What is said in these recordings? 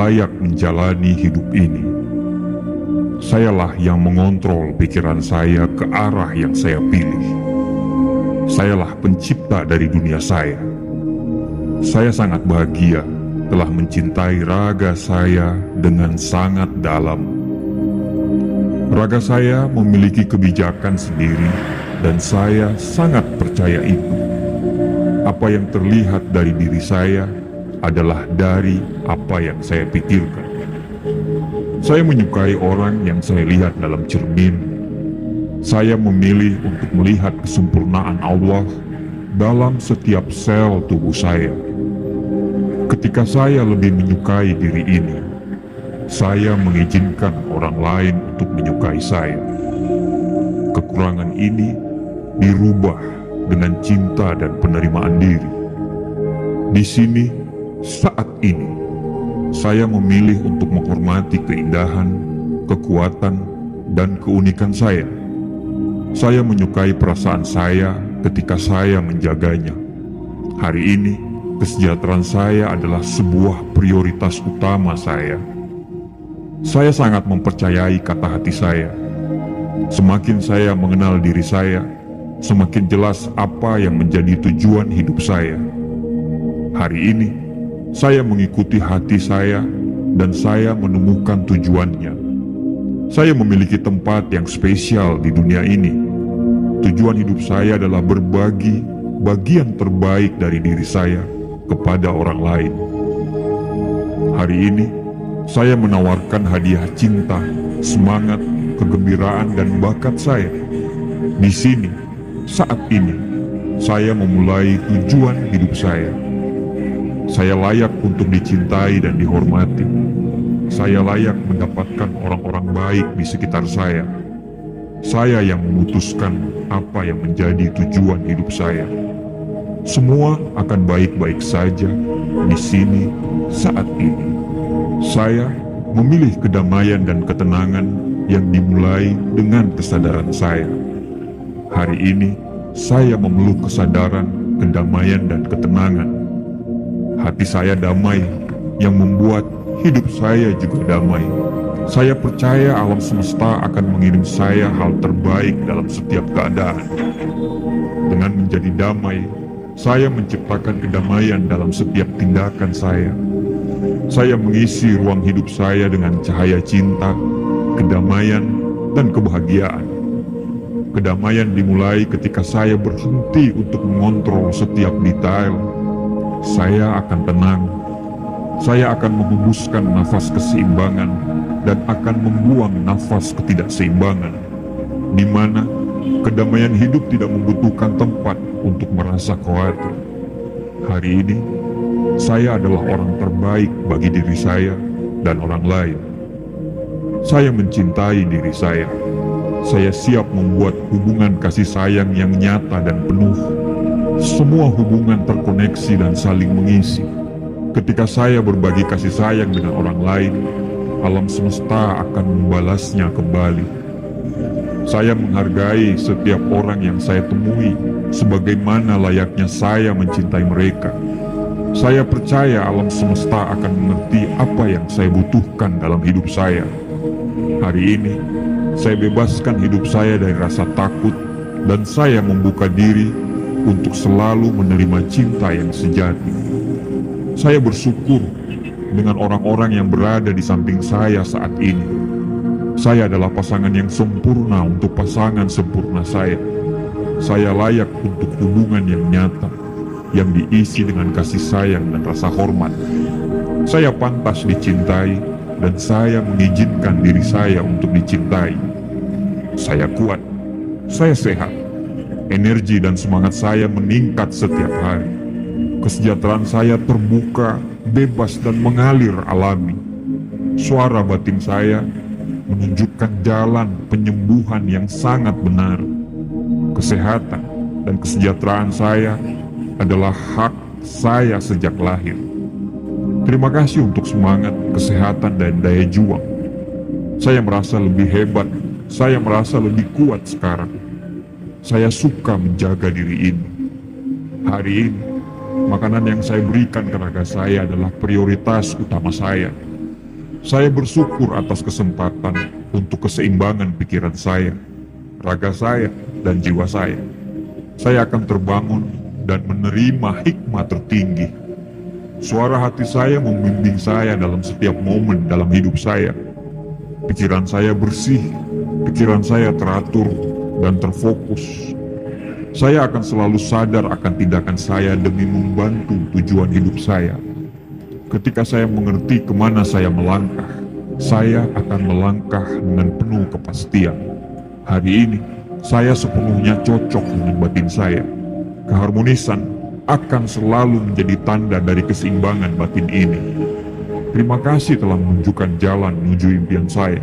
layak menjalani hidup ini. Sayalah yang mengontrol pikiran saya ke arah yang saya pilih. Sayalah pencipta dari dunia saya. Saya sangat bahagia telah mencintai raga saya dengan sangat dalam. Raga saya memiliki kebijakan sendiri dan saya sangat percaya itu. Apa yang terlihat dari diri saya adalah dari apa yang saya pikirkan. Saya menyukai orang yang saya lihat dalam cermin. Saya memilih untuk melihat kesempurnaan Allah dalam setiap sel tubuh saya. Ketika saya lebih menyukai diri ini, saya mengizinkan orang lain untuk menyukai saya. Kekurangan ini dirubah dengan cinta dan penerimaan diri. Di sini, saat ini, saya memilih untuk menghormati keindahan, kekuatan, dan keunikan saya. Saya menyukai perasaan saya ketika saya menjaganya. Hari ini, kesejahteraan saya adalah sebuah prioritas utama saya. Saya sangat mempercayai kata hati saya. Semakin saya mengenal diri saya, semakin jelas apa yang menjadi tujuan hidup saya. Hari ini, saya mengikuti hati saya dan saya menemukan tujuannya. Saya memiliki tempat yang spesial di dunia ini. Tujuan hidup saya adalah berbagi bagian terbaik dari diri saya kepada orang lain. Hari ini, saya menawarkan hadiah cinta, semangat, kegembiraan, dan bakat saya. Di sini, saat ini, saya memulai tujuan hidup saya. Saya layak untuk dicintai dan dihormati. Saya layak mendapatkan orang-orang baik di sekitar saya. Saya yang memutuskan apa yang menjadi tujuan hidup saya. Semua akan baik-baik saja di sini saat ini. Saya memilih kedamaian dan ketenangan yang dimulai dengan kesadaran saya. Hari ini, saya memeluk kesadaran, kedamaian, dan ketenangan. Hati saya damai, yang membuat hidup saya juga damai. Saya percaya alam semesta akan mengirim saya hal terbaik dalam setiap keadaan. Dengan menjadi damai, saya menciptakan kedamaian dalam setiap tindakan saya. Saya mengisi ruang hidup saya dengan cahaya cinta, kedamaian, dan kebahagiaan. Kedamaian dimulai ketika saya berhenti untuk mengontrol setiap detail. Saya akan tenang. Saya akan menghembuskan nafas keseimbangan dan akan membuang nafas ketidakseimbangan, di mana kedamaian hidup tidak membutuhkan tempat untuk merasa khawatir. Hari ini, saya adalah orang terbaik bagi diri saya dan orang lain. Saya mencintai diri saya. Saya siap membuat hubungan kasih sayang yang nyata dan penuh. Semua hubungan terkoneksi dan saling mengisi. Ketika saya berbagi kasih sayang dengan orang lain, alam semesta akan membalasnya kembali. Saya menghargai setiap orang yang saya temui sebagaimana layaknya saya mencintai mereka. Saya percaya alam semesta akan mengerti apa yang saya butuhkan dalam hidup saya. Hari ini, saya bebaskan hidup saya dari rasa takut dan saya membuka diri untuk selalu menerima cinta yang sejati. Saya bersyukur dengan orang-orang yang berada di samping saya saat ini. Saya adalah pasangan yang sempurna untuk pasangan sempurna saya. Saya layak untuk hubungan yang nyata, yang diisi dengan kasih sayang dan rasa hormat. Saya pantas dicintai dan saya mengizinkan diri saya untuk dicintai. Saya kuat, saya sehat. Energi dan semangat saya meningkat setiap hari. Kesejahteraan saya terbuka, bebas, dan mengalir alami. Suara batin saya menunjukkan jalan penyembuhan yang sangat benar. Kesehatan dan kesejahteraan saya adalah hak saya sejak lahir. Terima kasih untuk semangat, kesehatan, dan daya juang. Saya merasa lebih hebat, saya merasa lebih kuat sekarang. Saya suka menjaga diri ini. Hari ini, makanan yang saya berikan ke raga saya adalah prioritas utama saya. Saya bersyukur atas kesempatan untuk keseimbangan pikiran saya, raga saya, dan jiwa saya. Saya akan terbangun dan menerima hikmah tertinggi. Suara hati saya membimbing saya dalam setiap momen dalam hidup saya. Pikiran saya bersih, pikiran saya teratur dan terfokus. Saya akan selalu sadar akan tindakan saya demi membantu tujuan hidup saya. Ketika saya mengerti kemana saya melangkah, saya akan melangkah dengan penuh kepastian. Hari ini, saya sepenuhnya cocok dengan batin saya. Keharmonisan akan selalu menjadi tanda dari keseimbangan batin ini. Terima kasih telah menunjukkan jalan menuju impian saya.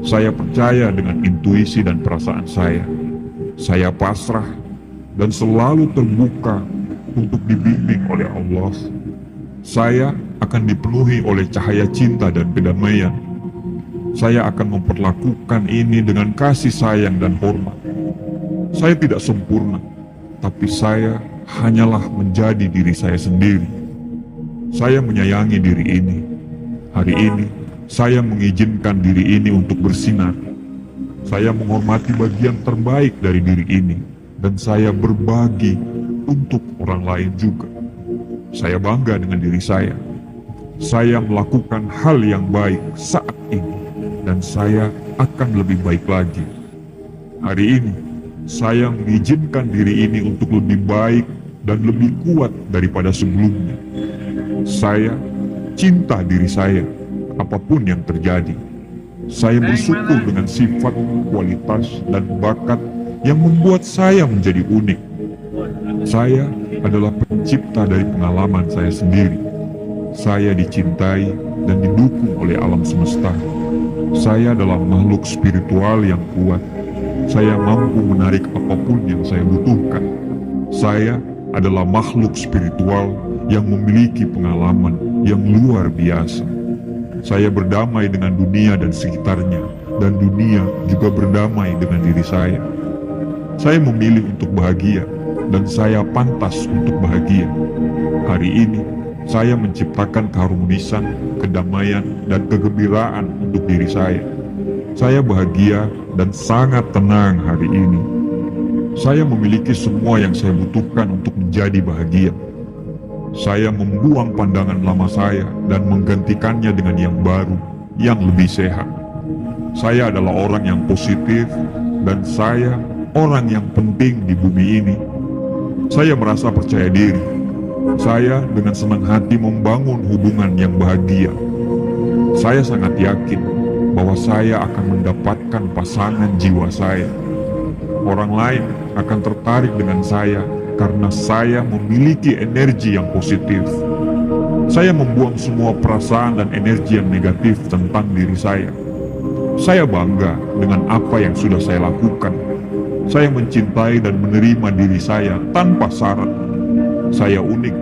Saya percaya dengan intuisi dan perasaan saya. Saya pasrah dan selalu terbuka untuk dibimbing oleh Allah. Saya akan dipenuhi oleh cahaya cinta dan kedamaian. Saya akan memperlakukan ini dengan kasih sayang dan hormat. Saya tidak sempurna, tapi saya hanyalah menjadi diri saya sendiri. Saya menyayangi diri ini. Hari ini, saya mengizinkan diri ini untuk bersinar. Saya menghormati bagian terbaik dari diri ini, dan saya berbagi untuk orang lain juga. Saya bangga dengan diri saya. Saya melakukan hal yang baik saat ini, dan saya akan lebih baik lagi. Hari ini, saya mengizinkan diri ini untuk lebih baik dan lebih kuat daripada sebelumnya. Saya cinta diri saya, apapun yang terjadi. Saya bersyukur dengan sifat, kualitas, dan bakat yang membuat saya menjadi unik. Saya adalah pencipta dari pengalaman saya sendiri. Saya dicintai dan didukung oleh alam semesta. Saya adalah makhluk spiritual yang kuat. Saya mampu menarik apapun yang saya butuhkan. Saya adalah makhluk spiritual yang memiliki pengalaman yang luar biasa. Saya berdamai dengan dunia dan sekitarnya, dan dunia juga berdamai dengan diri saya. Saya memilih untuk bahagia, dan saya pantas untuk bahagia. Hari ini, saya menciptakan keharmonisan, kedamaian, dan kegembiraan untuk diri saya. Saya bahagia dan sangat tenang hari ini. Saya memiliki semua yang saya butuhkan untuk menjadi bahagia. Saya membuang pandangan lama saya dan menggantikannya dengan yang baru, yang lebih sehat. Saya adalah orang yang positif, dan saya orang yang penting di bumi ini. Saya merasa percaya diri. Saya dengan senang hati membangun hubungan yang bahagia. Saya sangat yakin bahwa saya akan mendapatkan pasangan jiwa saya. Orang lain akan tertarik dengan saya karena saya memiliki energi yang positif. Saya membuang semua perasaan dan energi yang negatif tentang diri saya. Saya bangga dengan apa yang sudah saya lakukan. Saya mencintai dan menerima diri saya tanpa syarat. Saya unik,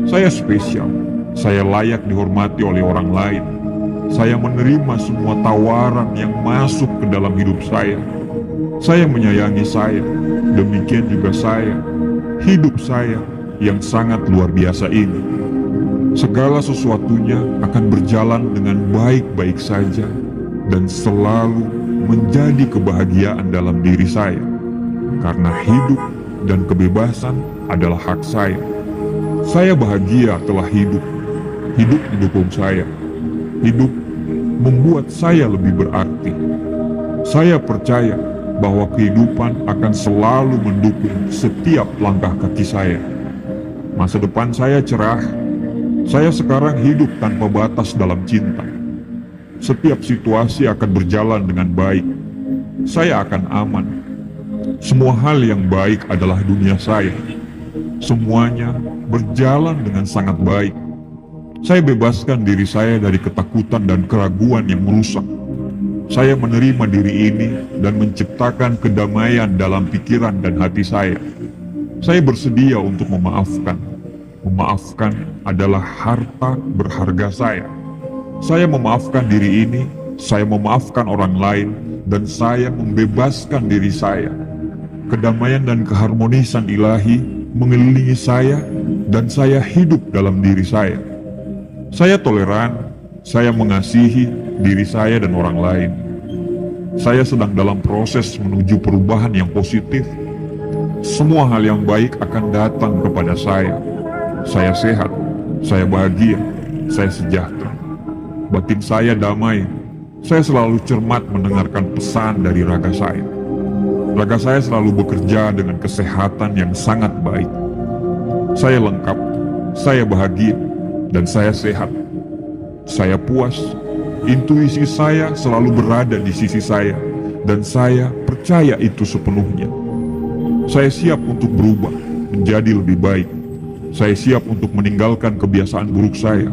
saya spesial, saya layak dihormati oleh orang lain. Saya menerima semua tawaran yang masuk ke dalam hidup saya. Saya menyayangi saya, demikian juga saya, hidup saya yang sangat luar biasa ini. Segala sesuatunya akan berjalan dengan baik-baik saja dan selalu menjadi kebahagiaan dalam diri saya. Karena hidup dan kebebasan adalah hak saya. Saya bahagia telah hidup. Hidup mendukung saya. Hidup membuat saya lebih berarti. Saya percaya bahwa kehidupan akan selalu mendukung setiap langkah kaki saya. Masa depan saya cerah. Saya sekarang hidup tanpa batas dalam cinta. Setiap situasi akan berjalan dengan baik. Saya akan aman. Semua hal yang baik adalah dunia saya. Semuanya berjalan dengan sangat baik. Saya bebaskan diri saya dari ketakutan dan keraguan yang merusak. Saya menerima diri ini dan menciptakan kedamaian dalam pikiran dan hati saya. Saya bersedia untuk memaafkan. Memaafkan adalah harta berharga saya. Saya memaafkan diri ini, saya memaafkan orang lain, dan saya membebaskan diri saya. Kedamaian dan keharmonisan ilahi mengelilingi saya, dan saya hidup dalam diri saya. Saya toleran, Saya mengasihi diri saya dan orang lain. Saya sedang dalam proses menuju perubahan yang positif. Semua hal yang baik akan datang kepada saya. Saya sehat, saya bahagia, saya sejahtera. Batin saya damai. Saya selalu cermat mendengarkan pesan dari raga saya. Raga saya selalu bekerja dengan kesehatan yang sangat baik. Saya lengkap, saya bahagia, dan saya sehat. Saya puas, intuisi saya selalu berada di sisi saya, dan saya percaya itu sepenuhnya. Saya siap untuk berubah, menjadi lebih baik. Saya siap untuk meninggalkan kebiasaan buruk saya.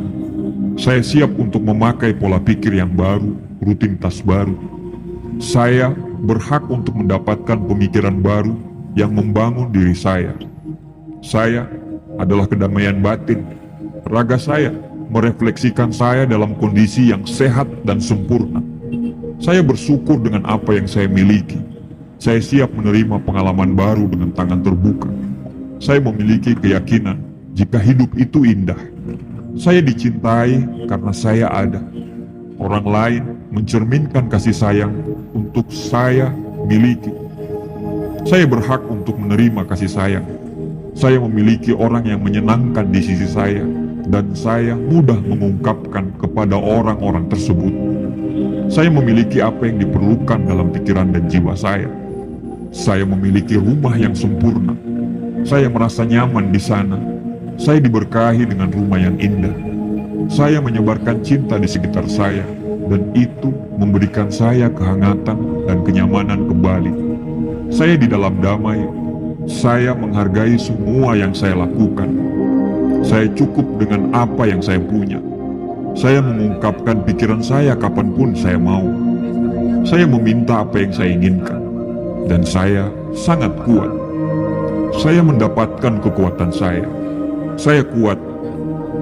Saya siap untuk memakai pola pikir yang baru, rutinitas baru. Saya berhak untuk mendapatkan pemikiran baru yang membangun diri saya. Saya adalah kedamaian batin. Raga saya merefleksikan saya dalam kondisi yang sehat dan sempurna. Saya bersyukur dengan apa yang saya miliki. Saya siap menerima pengalaman baru dengan tangan terbuka. Saya memiliki keyakinan jika hidup itu indah. Saya dicintai karena saya ada. Orang lain mencerminkan kasih sayang untuk saya miliki. Saya berhak untuk menerima kasih sayang. Saya memiliki orang yang menyenangkan di sisi saya, dan saya mudah mengungkapkan kepada orang-orang tersebut. Saya memiliki apa yang diperlukan dalam pikiran dan jiwa saya. Saya memiliki rumah yang sempurna. Saya merasa nyaman di sana. Saya diberkahi dengan rumah yang indah. Saya menyebarkan cinta di sekitar saya, dan itu memberikan saya kehangatan dan kenyamanan kembali. Saya di dalam damai. Saya menghargai semua yang saya lakukan. Saya cukup dengan apa yang saya punya. Saya mengungkapkan pikiran saya kapanpun saya mau. Saya meminta apa yang saya inginkan, dan saya sangat kuat. Saya mendapatkan kekuatan saya. Saya kuat.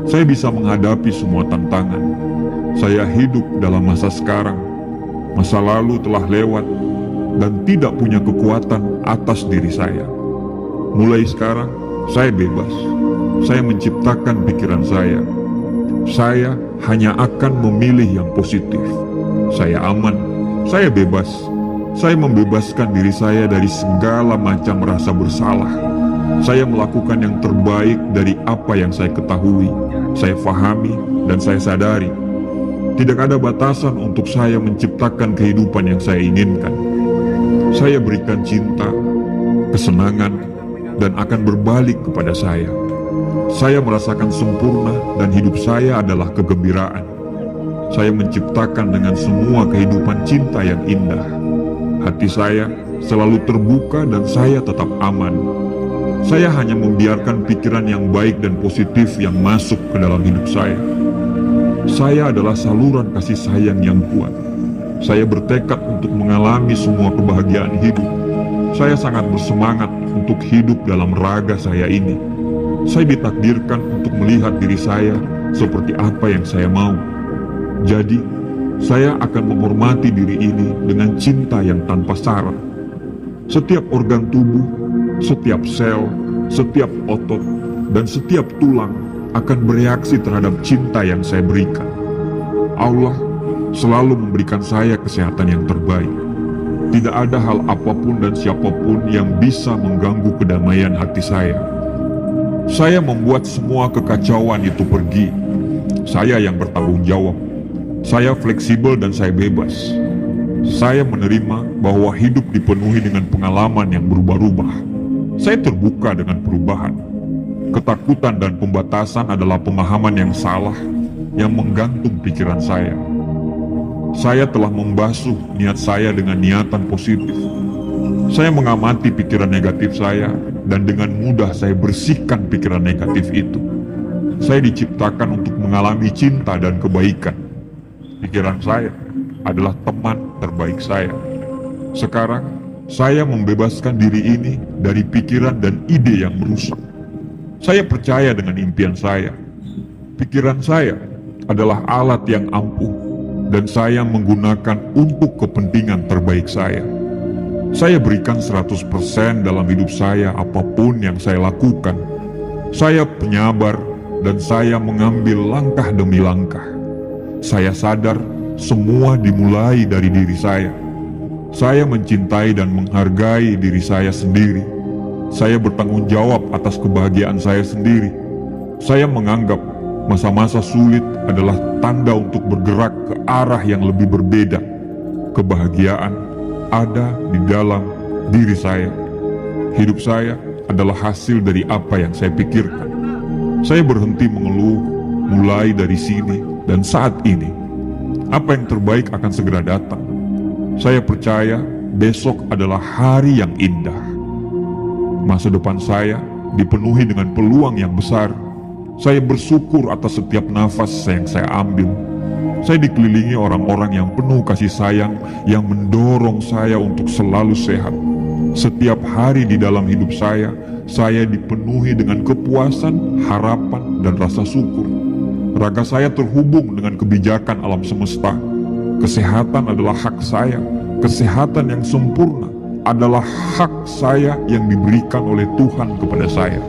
Saya bisa menghadapi semua tantangan. Saya hidup dalam masa sekarang. Masa lalu telah lewat dan tidak punya kekuatan atas diri saya. Mulai sekarang, saya bebas. Saya menciptakan pikiran saya. Saya hanya akan memilih yang positif. Saya aman. Saya bebas. Saya membebaskan diri saya dari segala macam rasa bersalah. Saya melakukan yang terbaik dari apa yang saya ketahui, saya fahami, dan saya sadari. Tidak ada batasan untuk saya menciptakan kehidupan yang saya inginkan. Saya berikan cinta, kesenangan, dan akan berbalik kepada saya. Saya merasakan sempurna dan hidup saya adalah kegembiraan. Saya menciptakan dengan semua kehidupan cinta yang indah. Hati saya selalu terbuka dan saya tetap aman. Saya hanya membiarkan pikiran yang baik dan positif yang masuk ke dalam hidup saya. Saya adalah saluran kasih sayang yang kuat. Saya bertekad untuk mengalami semua kebahagiaan hidup. Saya sangat bersemangat untuk hidup dalam raga saya ini. Saya ditakdirkan untuk melihat diri saya seperti apa yang saya mau. Jadi, saya akan menghormati diri ini dengan cinta yang tanpa syarat. Setiap organ tubuh, setiap sel, setiap otot, dan setiap tulang akan bereaksi terhadap cinta yang saya berikan. Allah selalu memberikan saya kesehatan yang terbaik. Tidak ada hal apapun dan siapapun yang bisa mengganggu kedamaian hati saya. Saya membuat semua kekacauan itu pergi. Saya yang bertanggung jawab. Saya fleksibel dan saya bebas. Saya menerima bahwa hidup dipenuhi dengan pengalaman yang berubah-ubah. Saya terbuka dengan perubahan. Ketakutan dan pembatasan adalah pemahaman yang salah yang menggantung pikiran saya. Saya telah membasuh niat saya dengan niatan positif. Saya mengamati pikiran negatif saya dan dengan mudah saya bersihkan pikiran negatif itu. Saya diciptakan untuk mengalami cinta dan kebaikan. Pikiran saya adalah teman terbaik saya. Sekarang, saya membebaskan diri ini dari pikiran dan ide yang merusak. Saya percaya dengan impian saya. Pikiran saya adalah alat yang ampuh, dan saya menggunakan untuk kepentingan terbaik saya. Saya berikan 100% dalam hidup saya apapun yang saya lakukan. Saya penyabar, dan saya mengambil langkah demi langkah. Saya sadar semua dimulai dari diri saya. Saya mencintai dan menghargai diri saya sendiri. Saya bertanggung jawab atas kebahagiaan saya sendiri. Saya menganggap masa-masa sulit adalah tanda untuk bergerak ke arah yang lebih berbeda. Kebahagiaan ada di dalam diri saya. Hidup saya adalah hasil dari apa yang saya pikirkan. Saya berhenti mengeluh mulai dari sini dan saat ini. Apa yang terbaik akan segera datang. Saya percaya besok adalah hari yang indah. Masa depan saya dipenuhi dengan peluang yang besar. Saya bersyukur atas setiap nafas yang saya ambil. Saya dikelilingi orang-orang yang penuh kasih sayang, yang mendorong saya untuk selalu sehat. Setiap hari di dalam hidup saya dipenuhi dengan kepuasan, harapan, dan rasa syukur. Raga saya terhubung dengan kebijakan alam semesta. Kesehatan adalah hak saya. Kesehatan yang sempurna adalah hak saya yang diberikan oleh Tuhan kepada saya.